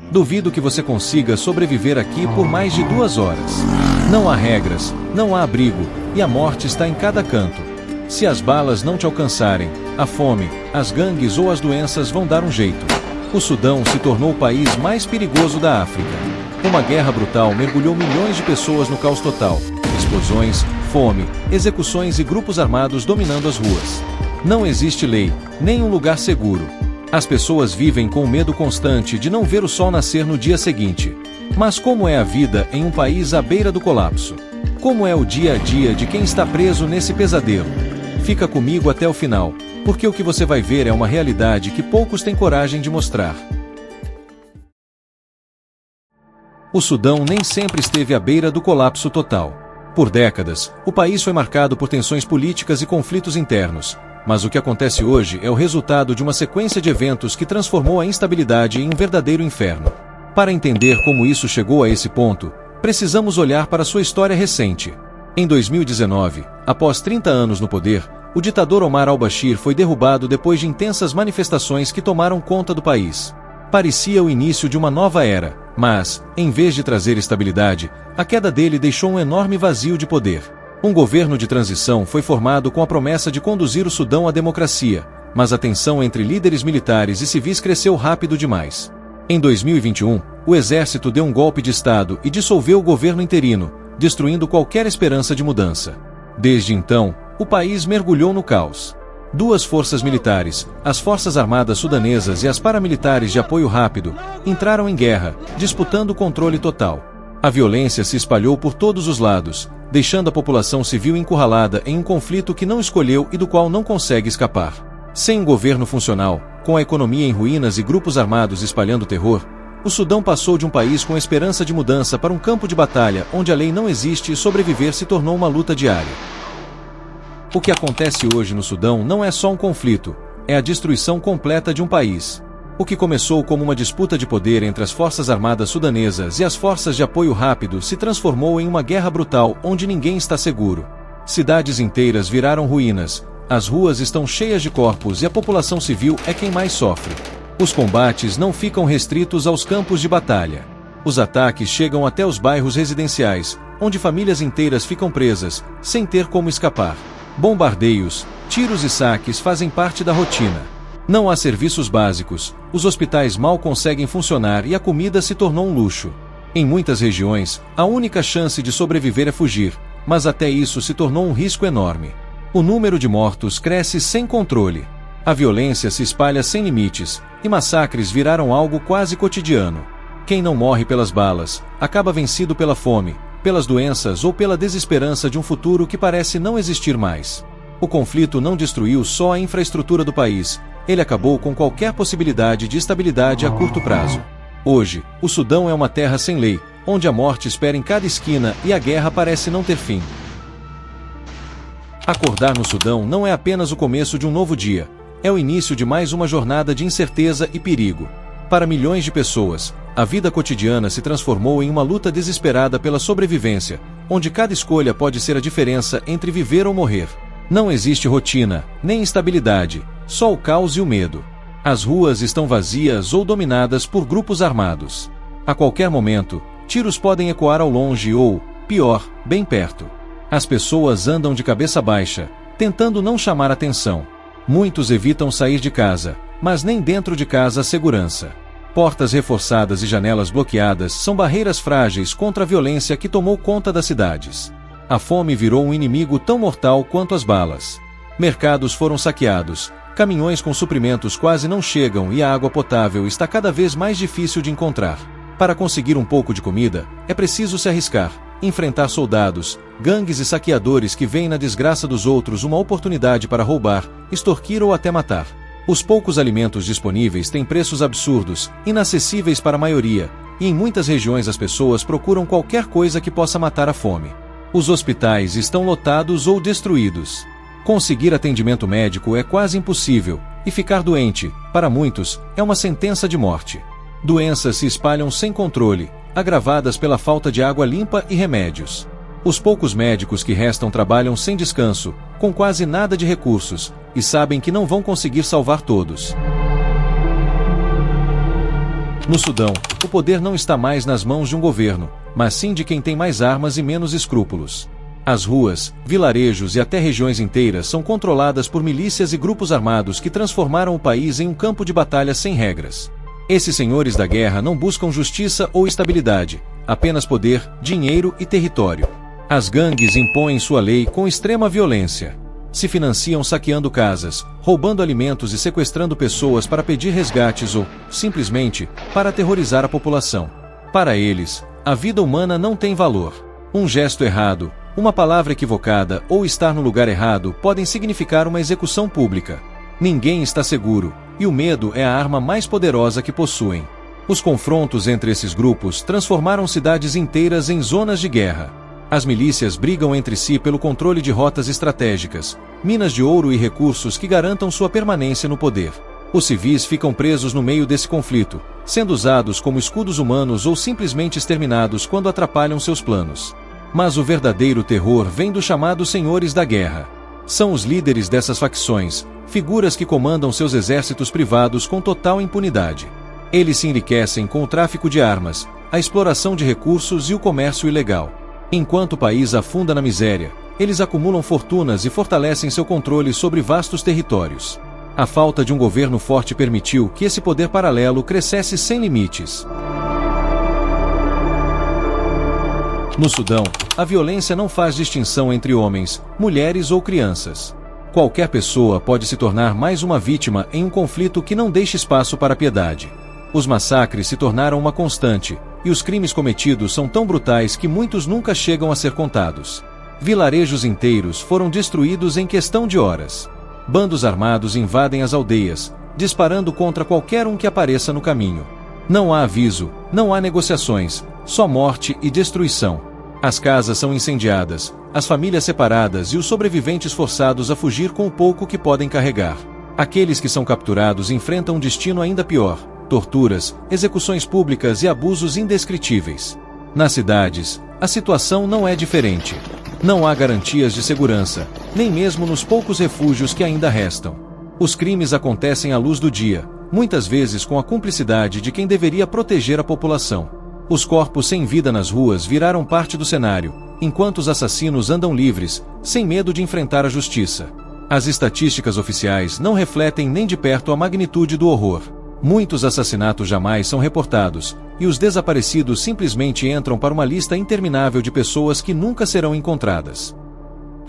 Duvido que você consiga sobreviver aqui por mais de 2 horas. Não há regras, não há abrigo, e a morte está em cada canto. Se as balas não te alcançarem, a fome, as gangues ou as doenças vão dar um jeito. O Sudão se tornou o país mais perigoso da África. Uma guerra brutal mergulhou milhões de pessoas no caos total. Explosões, fome, execuções e grupos armados dominando as ruas. Não existe lei, nem um lugar seguro. As pessoas vivem com o medo constante de não ver o sol nascer no dia seguinte. Mas como é a vida em um país à beira do colapso? Como é o dia a dia de quem está preso nesse pesadelo? Fica comigo até o final, porque o que você vai ver é uma realidade que poucos têm coragem de mostrar. O Sudão nem sempre esteve à beira do colapso total. Por décadas, o país foi marcado por tensões políticas e conflitos internos. Mas o que acontece hoje é o resultado de uma sequência de eventos que transformou a instabilidade em um verdadeiro inferno. Para entender como isso chegou a esse ponto, precisamos olhar para sua história recente. Em 2019, após 30 anos no poder, o ditador Omar al-Bashir foi derrubado depois de intensas manifestações que tomaram conta do país. Parecia o início de uma nova era, mas, em vez de trazer estabilidade, a queda dele deixou um enorme vazio de poder. Um governo de transição foi formado com a promessa de conduzir o Sudão à democracia, mas a tensão entre líderes militares e civis cresceu rápido demais. Em 2021, o exército deu um golpe de Estado e dissolveu o governo interino, destruindo qualquer esperança de mudança. Desde então, o país mergulhou no caos. 2 forças militares, as Forças Armadas Sudanesas e as paramilitares de apoio rápido, entraram em guerra, disputando o controle total. A violência se espalhou por todos os lados, deixando a população civil encurralada em um conflito que não escolheu e do qual não consegue escapar. Sem um governo funcional, com a economia em ruínas e grupos armados espalhando terror, o Sudão passou de um país com esperança de mudança para um campo de batalha onde a lei não existe e sobreviver se tornou uma luta diária. O que acontece hoje no Sudão não é só um conflito, é a destruição completa de um país. O que começou como uma disputa de poder entre as Forças Armadas Sudanesas e as Forças de Apoio Rápido se transformou em uma guerra brutal onde ninguém está seguro. Cidades inteiras viraram ruínas, as ruas estão cheias de corpos e a população civil é quem mais sofre. Os combates não ficam restritos aos campos de batalha. Os ataques chegam até os bairros residenciais, onde famílias inteiras ficam presas, sem ter como escapar. Bombardeios, tiros e saques fazem parte da rotina. Não há serviços básicos, os hospitais mal conseguem funcionar e a comida se tornou um luxo. Em muitas regiões, a única chance de sobreviver é fugir, mas até isso se tornou um risco enorme. O número de mortos cresce sem controle. A violência se espalha sem limites, e massacres viraram algo quase cotidiano. Quem não morre pelas balas, acaba vencido pela fome, pelas doenças ou pela desesperança de um futuro que parece não existir mais. O conflito não destruiu só a infraestrutura do país, ele acabou com qualquer possibilidade de estabilidade a curto prazo. Hoje, o Sudão é uma terra sem lei, onde a morte espera em cada esquina e a guerra parece não ter fim. Acordar no Sudão não é apenas o começo de um novo dia, é o início de mais uma jornada de incerteza e perigo. Para milhões de pessoas, a vida cotidiana se transformou em uma luta desesperada pela sobrevivência, onde cada escolha pode ser a diferença entre viver ou morrer. Não existe rotina, nem estabilidade, só o caos e o medo. As ruas estão vazias ou dominadas por grupos armados. A qualquer momento, tiros podem ecoar ao longe ou, pior, bem perto. As pessoas andam de cabeça baixa, tentando não chamar atenção. Muitos evitam sair de casa, mas nem dentro de casa há segurança. Portas reforçadas e janelas bloqueadas são barreiras frágeis contra a violência que tomou conta das cidades. A fome virou um inimigo tão mortal quanto as balas. Mercados foram saqueados, caminhões com suprimentos quase não chegam e a água potável está cada vez mais difícil de encontrar. Para conseguir um pouco de comida, é preciso se arriscar, enfrentar soldados, gangues e saqueadores que veem na desgraça dos outros uma oportunidade para roubar, extorquir ou até matar. Os poucos alimentos disponíveis têm preços absurdos, inacessíveis para a maioria, e em muitas regiões as pessoas procuram qualquer coisa que possa matar a fome. Os hospitais estão lotados ou destruídos. Conseguir atendimento médico é quase impossível, e ficar doente, para muitos, é uma sentença de morte. Doenças se espalham sem controle, agravadas pela falta de água limpa e remédios. Os poucos médicos que restam trabalham sem descanso, com quase nada de recursos, e sabem que não vão conseguir salvar todos. No Sudão, o poder não está mais nas mãos de um governo, mas sim de quem tem mais armas e menos escrúpulos. As ruas, vilarejos e até regiões inteiras são controladas por milícias e grupos armados que transformaram o país em um campo de batalha sem regras. Esses senhores da guerra não buscam justiça ou estabilidade, apenas poder, dinheiro e território. As gangues impõem sua lei com extrema violência. Se financiam saqueando casas, roubando alimentos e sequestrando pessoas para pedir resgates ou, simplesmente, para aterrorizar a população. Para eles, a vida humana não tem valor. Um gesto errado, uma palavra equivocada ou estar no lugar errado podem significar uma execução pública. Ninguém está seguro, e o medo é a arma mais poderosa que possuem. Os confrontos entre esses grupos transformaram cidades inteiras em zonas de guerra. As milícias brigam entre si pelo controle de rotas estratégicas, minas de ouro e recursos que garantam sua permanência no poder. Os civis ficam presos no meio desse conflito, sendo usados como escudos humanos ou simplesmente exterminados quando atrapalham seus planos. Mas o verdadeiro terror vem dos chamados senhores da guerra. São os líderes dessas facções, figuras que comandam seus exércitos privados com total impunidade. Eles se enriquecem com o tráfico de armas, a exploração de recursos e o comércio ilegal. Enquanto o país afunda na miséria, eles acumulam fortunas e fortalecem seu controle sobre vastos territórios. A falta de um governo forte permitiu que esse poder paralelo crescesse sem limites. No Sudão, a violência não faz distinção entre homens, mulheres ou crianças. Qualquer pessoa pode se tornar mais uma vítima em um conflito que não deixa espaço para piedade. Os massacres se tornaram uma constante, e os crimes cometidos são tão brutais que muitos nunca chegam a ser contados. Vilarejos inteiros foram destruídos em questão de horas. Bandos armados invadem as aldeias, disparando contra qualquer um que apareça no caminho. Não há aviso, não há negociações, só morte e destruição. As casas são incendiadas, as famílias separadas e os sobreviventes forçados a fugir com o pouco que podem carregar. Aqueles que são capturados enfrentam um destino ainda pior: torturas, execuções públicas e abusos indescritíveis. Nas cidades, a situação não é diferente. Não há garantias de segurança, nem mesmo nos poucos refúgios que ainda restam. Os crimes acontecem à luz do dia, muitas vezes com a cumplicidade de quem deveria proteger a população. Os corpos sem vida nas ruas viraram parte do cenário, enquanto os assassinos andam livres, sem medo de enfrentar a justiça. As estatísticas oficiais não refletem nem de perto a magnitude do horror. Muitos assassinatos jamais são reportados, e os desaparecidos simplesmente entram para uma lista interminável de pessoas que nunca serão encontradas.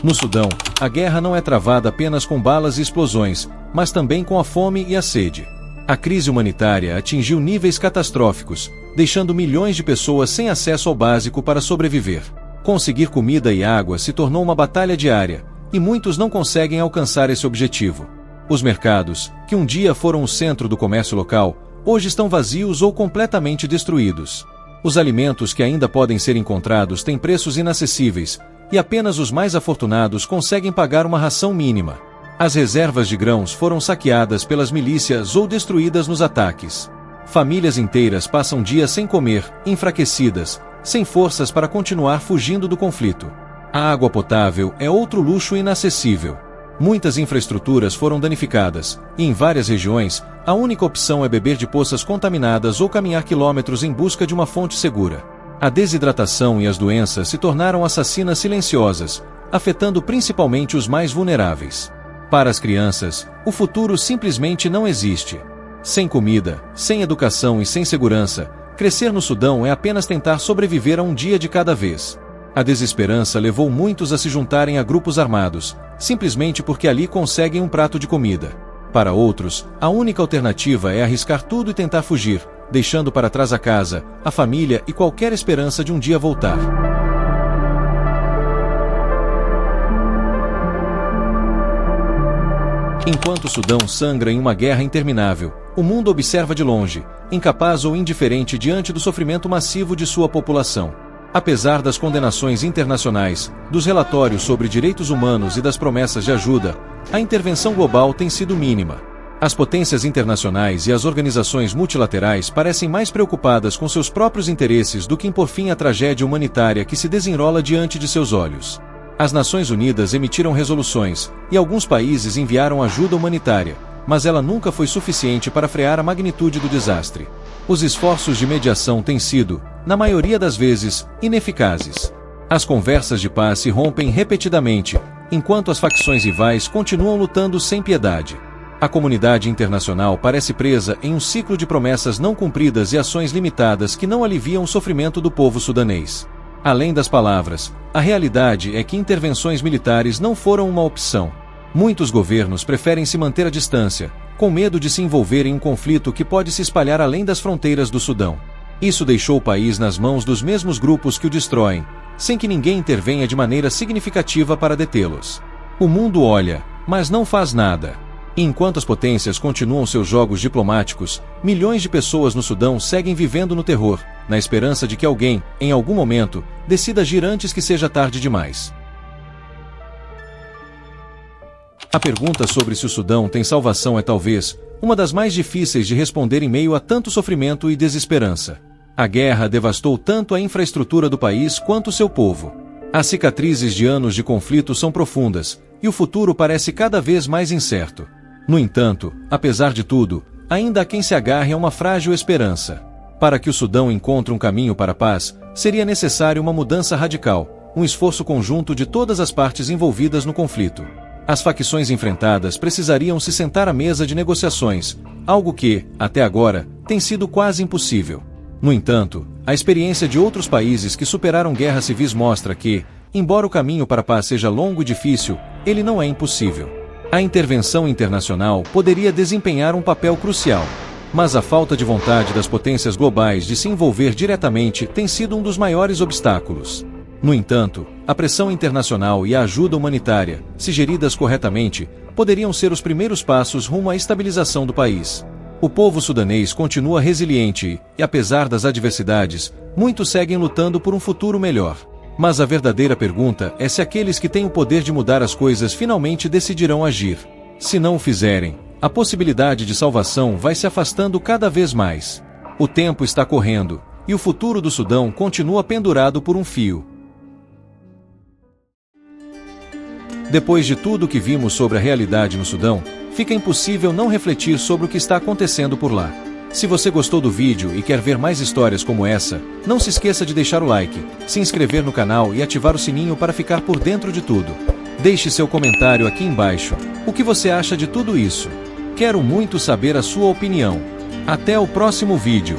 No Sudão, a guerra não é travada apenas com balas e explosões, mas também com a fome e a sede. A crise humanitária atingiu níveis catastróficos, deixando milhões de pessoas sem acesso ao básico para sobreviver. Conseguir comida e água se tornou uma batalha diária, e muitos não conseguem alcançar esse objetivo. Os mercados, que um dia foram o centro do comércio local, hoje estão vazios ou completamente destruídos. Os alimentos que ainda podem ser encontrados têm preços inacessíveis, e apenas os mais afortunados conseguem pagar uma ração mínima. As reservas de grãos foram saqueadas pelas milícias ou destruídas nos ataques. Famílias inteiras passam dias sem comer, enfraquecidas, sem forças para continuar fugindo do conflito. A água potável é outro luxo inacessível. Muitas infraestruturas foram danificadas, e em várias regiões, a única opção é beber de poças contaminadas ou caminhar quilômetros em busca de uma fonte segura. A desidratação e as doenças se tornaram assassinas silenciosas, afetando principalmente os mais vulneráveis. Para as crianças, o futuro simplesmente não existe. Sem comida, sem educação e sem segurança, crescer no Sudão é apenas tentar sobreviver a um dia de cada vez. A desesperança levou muitos a se juntarem a grupos armados, simplesmente porque ali conseguem um prato de comida. Para outros, a única alternativa é arriscar tudo e tentar fugir, deixando para trás a casa, a família e qualquer esperança de um dia voltar. Enquanto o Sudão sangra em uma guerra interminável, o mundo observa de longe, incapaz ou indiferente diante do sofrimento massivo de sua população. Apesar das condenações internacionais, dos relatórios sobre direitos humanos e das promessas de ajuda, a intervenção global tem sido mínima. As potências internacionais e as organizações multilaterais parecem mais preocupadas com seus próprios interesses do que em pôr fim à tragédia humanitária que se desenrola diante de seus olhos. As Nações Unidas emitiram resoluções, e alguns países enviaram ajuda humanitária, mas ela nunca foi suficiente para frear a magnitude do desastre. Os esforços de mediação têm sido, na maioria das vezes, ineficazes. As conversas de paz se rompem repetidamente, enquanto as facções rivais continuam lutando sem piedade. A comunidade internacional parece presa em um ciclo de promessas não cumpridas e ações limitadas que não aliviam o sofrimento do povo sudanês. Além das palavras, a realidade é que intervenções militares não foram uma opção. Muitos governos preferem se manter à distância, com medo de se envolver em um conflito que pode se espalhar além das fronteiras do Sudão. Isso deixou o país nas mãos dos mesmos grupos que o destroem, sem que ninguém intervenha de maneira significativa para detê-los. O mundo olha, mas não faz nada. E enquanto as potências continuam seus jogos diplomáticos, milhões de pessoas no Sudão seguem vivendo no terror, na esperança de que alguém, em algum momento, decida agir antes que seja tarde demais. A pergunta sobre se o Sudão tem salvação é talvez uma das mais difíceis de responder em meio a tanto sofrimento e desesperança. A guerra devastou tanto a infraestrutura do país quanto seu povo. As cicatrizes de anos de conflito são profundas, e o futuro parece cada vez mais incerto. No entanto, apesar de tudo, ainda há quem se agarre a uma frágil esperança. Para que o Sudão encontre um caminho para a paz, seria necessário uma mudança radical, um esforço conjunto de todas as partes envolvidas no conflito. As facções enfrentadas precisariam se sentar à mesa de negociações, algo que, até agora, tem sido quase impossível. No entanto, a experiência de outros países que superaram guerras civis mostra que, embora o caminho para a paz seja longo e difícil, ele não é impossível. A intervenção internacional poderia desempenhar um papel crucial, mas a falta de vontade das potências globais de se envolver diretamente tem sido um dos maiores obstáculos. No entanto, a pressão internacional e a ajuda humanitária, se geridas corretamente, poderiam ser os primeiros passos rumo à estabilização do país. O povo sudanês continua resiliente e, apesar das adversidades, muitos seguem lutando por um futuro melhor. Mas a verdadeira pergunta é se aqueles que têm o poder de mudar as coisas finalmente decidirão agir. Se não o fizerem, a possibilidade de salvação vai se afastando cada vez mais. O tempo está correndo, e o futuro do Sudão continua pendurado por um fio. Depois de tudo o que vimos sobre a realidade no Sudão, fica impossível não refletir sobre o que está acontecendo por lá. Se você gostou do vídeo e quer ver mais histórias como essa, não se esqueça de deixar o like, se inscrever no canal e ativar o sininho para ficar por dentro de tudo. Deixe seu comentário aqui embaixo. O que você acha de tudo isso? Quero muito saber a sua opinião. Até o próximo vídeo.